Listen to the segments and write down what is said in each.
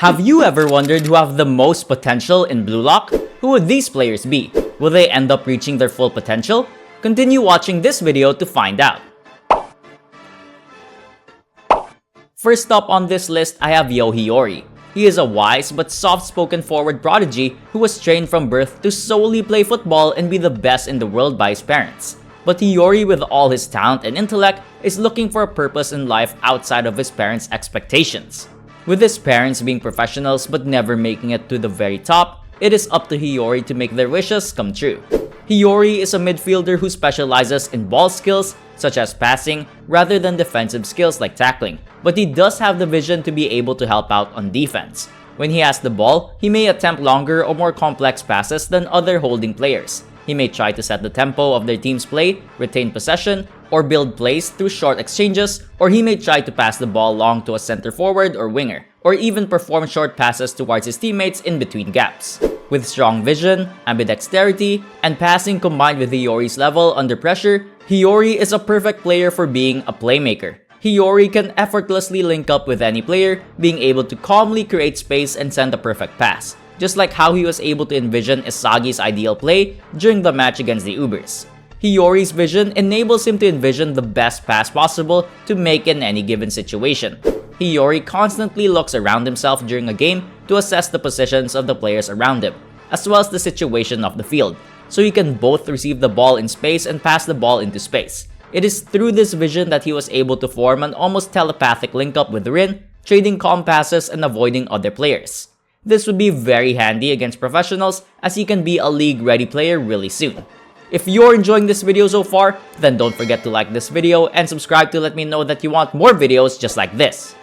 Have you ever wondered who have the most potential in bluelock? Who would these players be? Will they end up reaching their full potential? Continue watching this video to find out. First up on this list, I have Hiori. He is a wise but soft-spoken forward prodigy who was trained from birth to solely play football and be the best in the world by his parents. But Hiori, with all his talent and intellect, is looking for a purpose in life outside of his parents' expectations. With his parents being professionals but never making it to the very top, it is up to Hiori to make their wishes come true. Hiori is a midfielder who specializes in ball skills such as passing rather than defensive skills like tackling, but he does have the vision to be able to help out on defense. When he has the ball, he may attempt longer or more complex passes than other holding players. He may try to set the tempo of their team's play, retain possession, or build plays through short exchanges, or he may try to pass the ball long to a center forward or winger, or even perform short passes towards his teammates in between gaps. With strong vision, ambidexterity, and passing combined with Hiori's level under pressure, Hiori is a perfect player for being a playmaker. Hiori can effortlessly link up with any player, being able to calmly create space and send a perfect pass, just like how he was able to envision Isagi's ideal play during the match against the Ubers. Hiori's vision enables him to envision the best pass possible to make in any given situation. Hiori constantly looks around himself during a game to assess the positions of the players around him, as well as the situation of the field, so he can both receive the ball in space and pass the ball into space. It is through this vision that he was able to form an almost telepathic link-up with Rin, trading calm passes and avoiding other players. This would be very handy against professionals as he can be a league-ready player really soon. If you're enjoying this video so far, then don't forget to like this video and subscribe to let me know that you want more videos just like this.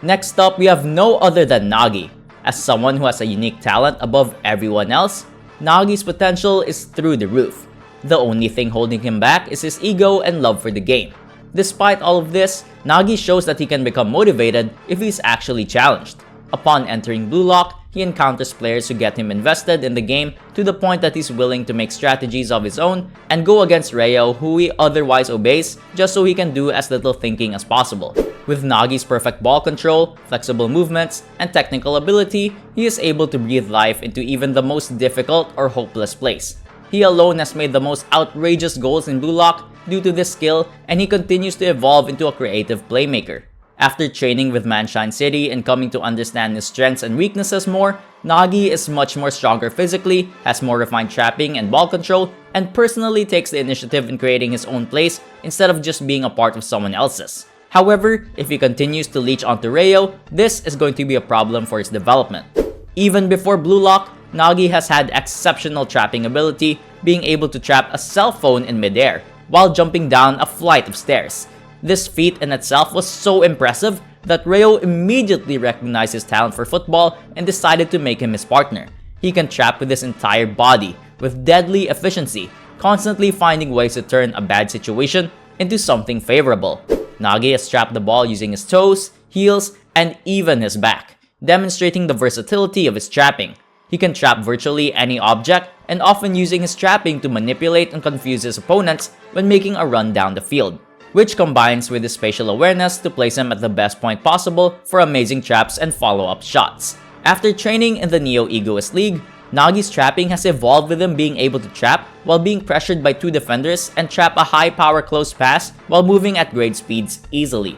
Next up, we have no other than Nagi. As someone who has a unique talent above everyone else, Nagi's potential is through the roof. The only thing holding him back is his ego and love for the game. Despite all of this, Nagi shows that he can become motivated if he's actually challenged. Upon entering bluelock, he encounters players who get him invested in the game to the point that he's willing to make strategies of his own and go against Ryo, who he otherwise obeys, just so he can do as little thinking as possible. With Nagi's perfect ball control, flexible movements, and technical ability, he is able to breathe life into even the most difficult or hopeless place. He alone has made the most outrageous goals in bluelock due to this skill, and he continues to evolve into a creative playmaker. After training with Manshine City and coming to understand his strengths and weaknesses more, Nagi is much more stronger physically, has more refined trapping and ball control, and personally takes the initiative in creating his own plays instead of just being a part of someone else's. However, if he continues to leech onto Ryo, this is going to be a problem for his development. Even before bluelock, Nagi has had exceptional trapping ability, being able to trap a cell phone in midair while jumping down a flight of stairs. This feat in itself was so impressive that Ryo immediately recognized his talent for football and decided to make him his partner. He can trap with his entire body, with deadly efficiency, constantly finding ways to turn a bad situation into something favorable. Nagi has trapped the ball using his toes, heels, and even his back, demonstrating the versatility of his trapping. He can trap virtually any object and often using his trapping to manipulate and confuse his opponents when making a run down the field, which combines with his spatial awareness to place him at the best point possible for amazing traps and follow-up shots. After training in the Neo Egoist League, Nagi's trapping has evolved with him being able to trap while being pressured by two defenders and trap a high-power close pass while moving at great speeds easily.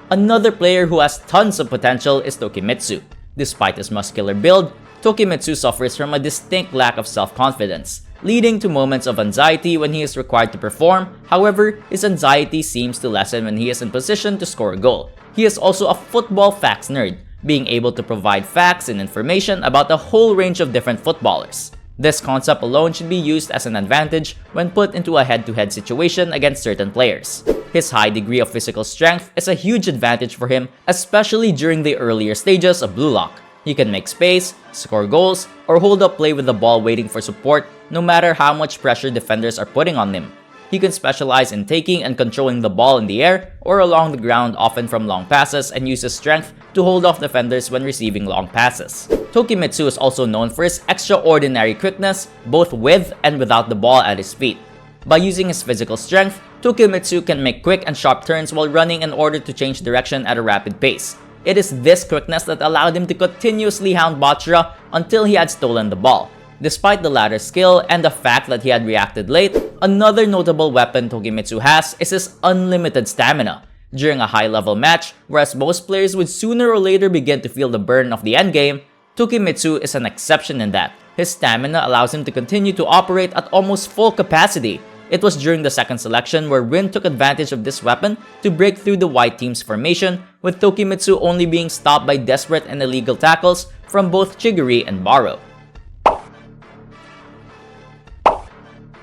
Another player who has tons of potential is Tokimitsu. Despite his muscular build, Tokimitsu suffers from a distinct lack of self-confidence, leading to moments of anxiety when he is required to perform. However, his anxiety seems to lessen when he is in position to score a goal. He is also a football facts nerd, being able to provide facts and information about a whole range of different footballers. This concept alone should be used as an advantage when put into a head-to-head situation against certain players. His high degree of physical strength is a huge advantage for him, especially during the earlier stages of bluelock. He can make space, score goals, or hold up play with the ball waiting for support no matter how much pressure defenders are putting on him. He can specialize in taking and controlling the ball in the air or along the ground, often from long passes, and uses strength to hold off defenders when receiving long passes. Tokimitsu is also known for his extraordinary quickness, both with and without the ball at his feet. By using his physical strength, Tokimitsu can make quick and sharp turns while running in order to change direction at a rapid pace. It is this quickness that allowed him to continuously hound Bachira until he had stolen the ball. Despite the latter's skill and the fact that he had reacted late, another notable weapon Tokimitsu has is his unlimited stamina. During a high-level match, whereas most players would sooner or later begin to feel the burn of the endgame, Tokimitsu is an exception in that. His stamina allows him to continue to operate at almost full capacity. It was during the second selection where Rin took advantage of this weapon to break through the white team's formation, with Tokimitsu only being stopped by desperate and illegal tackles from both Chigiri and Baro.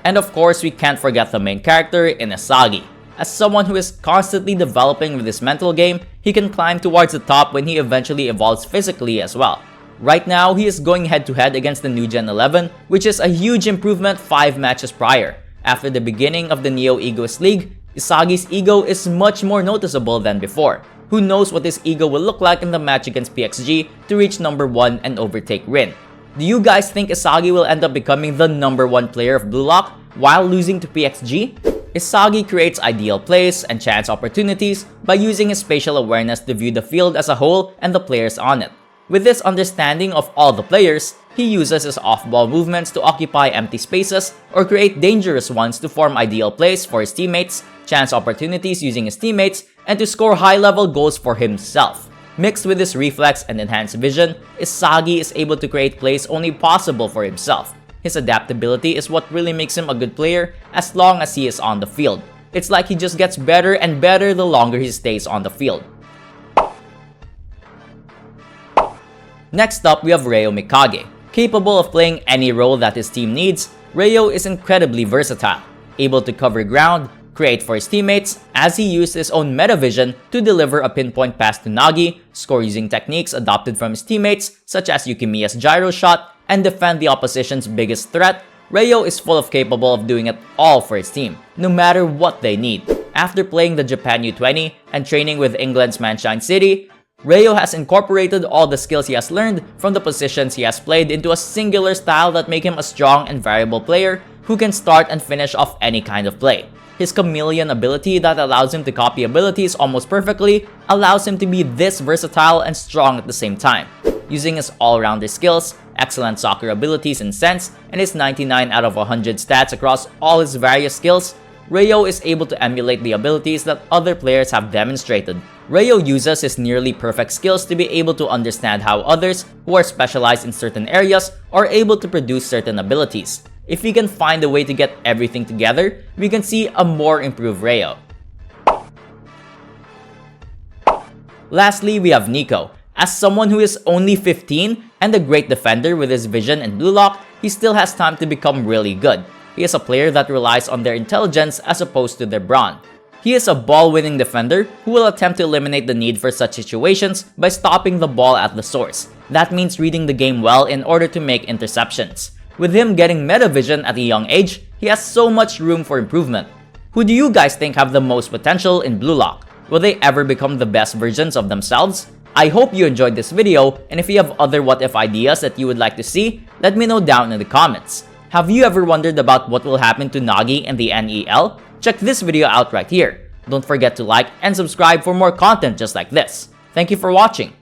And of course, we can't forget the main character in Isagi. As someone who is constantly developing with his mental game, he can climb towards the top when he eventually evolves physically as well. Right now, he is going head-to-head against the New Gen 11, which is a huge improvement 5 matches prior. After the beginning of the Neo Egoist League, Isagi's ego is much more noticeable than before. Who knows what his ego will look like in the match against PXG to reach number 1 and overtake Rin. Do you guys think Isagi will end up becoming the number 1 player of bluelock while losing to PXG? Isagi creates ideal plays and chance opportunities by using his spatial awareness to view the field as a whole and the players on it. With this understanding of all the players, he uses his off-ball movements to occupy empty spaces or create dangerous ones to form ideal plays for his teammates, chance opportunities using his teammates, and to score high-level goals for himself. Mixed with his reflex and enhanced vision, Isagi is able to create plays only possible for himself. His adaptability is what really makes him a good player as long as he is on the field. It's like he just gets better and better the longer he stays on the field. Next up, we have Ryo Mikage. Capable of playing any role that his team needs, Ryo is incredibly versatile, able to cover ground, create for his teammates, as he used his own meta vision to deliver a pinpoint pass to Nagi, score using techniques adopted from his teammates such as Yukimiya's gyro shot, and defend the opposition's biggest threat. Ryo is full of capable of doing it all for his team, no matter what they need. After playing the Japan U20 and training with England's Manchester City, Ryo has incorporated all the skills he has learned from the positions he has played into a singular style that make him a strong and variable player who can start and finish off any kind of play. His chameleon ability that allows him to copy abilities almost perfectly allows him to be this versatile and strong at the same time. Using his all-rounder skills, excellent soccer abilities and sense, and his 99 out of 100 stats across all his various skills, Ryo is able to emulate the abilities that other players have demonstrated. Ryo uses his nearly perfect skills to be able to understand how others, who are specialized in certain areas, are able to produce certain abilities. If we can find a way to get everything together, we can see a more improved Ryo. Lastly, we have Nico. As someone who is only 15 and a great defender with his vision and bluelock, he still has time to become really good. He is a player that relies on their intelligence as opposed to their brawn. He is a ball-winning defender who will attempt to eliminate the need for such situations by stopping the ball at the source. That means reading the game well in order to make interceptions. With him getting meta vision at a young age, he has so much room for improvement. Who do you guys think have the most potential in bluelock? Will they ever become the best versions of themselves? I hope you enjoyed this video, and if you have other what-if ideas that you would like to see, let me know down in the comments. Have you ever wondered about what will happen to Nagi and the NEL? Check this video out right here. Don't forget to like and subscribe for more content just like this. Thank you for watching.